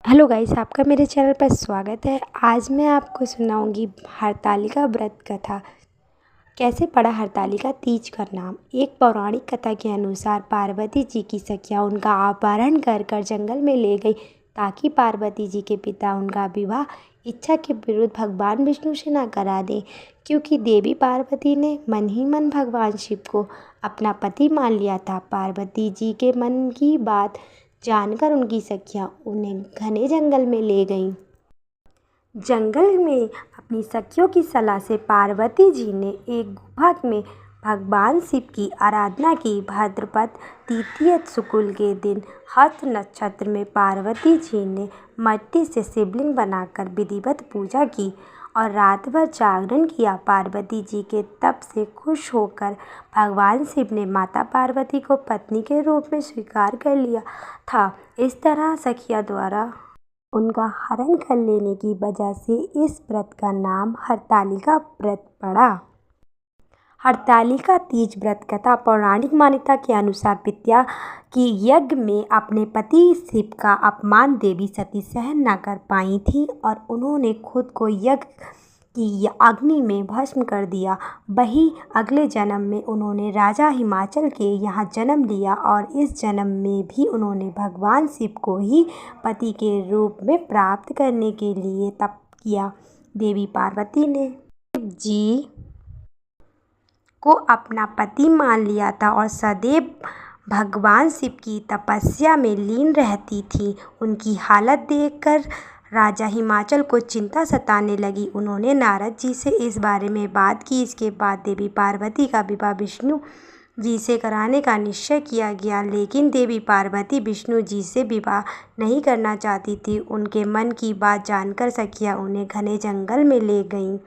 Hello guys, आपका मेरे channel पर स्वागत है। आज मैं आपको सुनाऊंगी हरतालिका व्रत कथा। कैसे पड़ा हरतालिका तीज का नाम। एक पौराणिक कथा के अनुसार पार्वती जी की सखियाँ उनका अपहरण कर जंगल में ले गई ताकि पार्वती जी के पिता उनका विवाह इच्छा के विरुद्ध भगवान विष्णु से न करा दें, क्योंकि देवी पार्वती ने मन ही मन भगवान शिव को अपना पति मान लिया था। पार्वती जी के मन की बात जानकर उनकी सखियाँ उन्हें घने जंगल में ले गईं। जंगल में अपनी सखियों की सलाह से पार्वती जी ने एक गुफा में भगवान शिव की आराधना की। भाद्रपद तृतीय शुक्ल के दिन हस्त नक्षत्र में पार्वती जी ने मिट्टी से शिवलिंग बनाकर विधिवत पूजा की और रात भर जागरण किया। पार्वती जी के तप से खुश होकर भगवान शिव ने माता पार्वती को पत्नी के रूप में स्वीकार कर लिया था। इस तरह सखिया द्वारा उनका हरण कर लेने की वजह से इस व्रत का नाम हरतालिका व्रत पड़ा। हरतालिका तीज व्रत कथा पौराणिक मान्यता के अनुसार पित्या की यज्ञ में अपने पति शिव का अपमान देवी सती सहन न कर पाई थी और उन्होंने खुद को यज्ञ की अग्नि में भस्म कर दिया। वही अगले जन्म में उन्होंने राजा हिमाचल के यहाँ जन्म लिया और इस जन्म में भी उन्होंने भगवान शिव को ही पति के रूप में प्राप्त करने के लिए तप किया। देवी पार्वती ने शिव जी को अपना पति मान लिया था और सदैव भगवान शिव की तपस्या में लीन रहती थी। उनकी हालत देखकर राजा हिमाचल को चिंता सताने लगी। उन्होंने नारद जी से इस बारे में बात की। इसके बाद देवी पार्वती का विवाह विष्णु जी से कराने का निश्चय किया गया, लेकिन देवी पार्वती विष्णु जी से विवाह नहीं करना चाहती थी। उनके मन की बात जानकर सखियाँ उन्हें घने जंगल में ले गईं।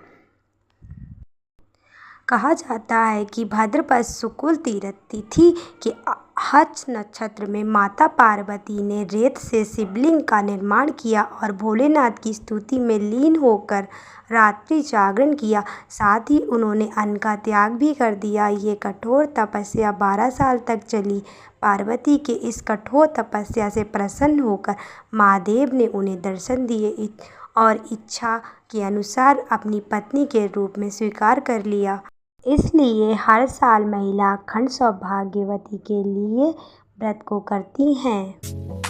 कहा जाता है कि भाद्रपद शुक्ल तिथि के हस्त नक्षत्र में माता पार्वती ने रेत से शिवलिंग का निर्माण किया और भोलेनाथ की स्तुति में लीन होकर रात्रि जागरण किया। साथ ही उन्होंने अन्न का त्याग भी कर दिया। ये कठोर तपस्या 12 साल तक चली। पार्वती के इस कठोर तपस्या से प्रसन्न होकर महादेव ने उन्हें दर्शन दिए और इच्छा के अनुसार अपनी पत्नी के रूप में स्वीकार कर लिया। इसलिए हर साल महिला अखंड सौभाग्यवती के लिए व्रत को करती हैं।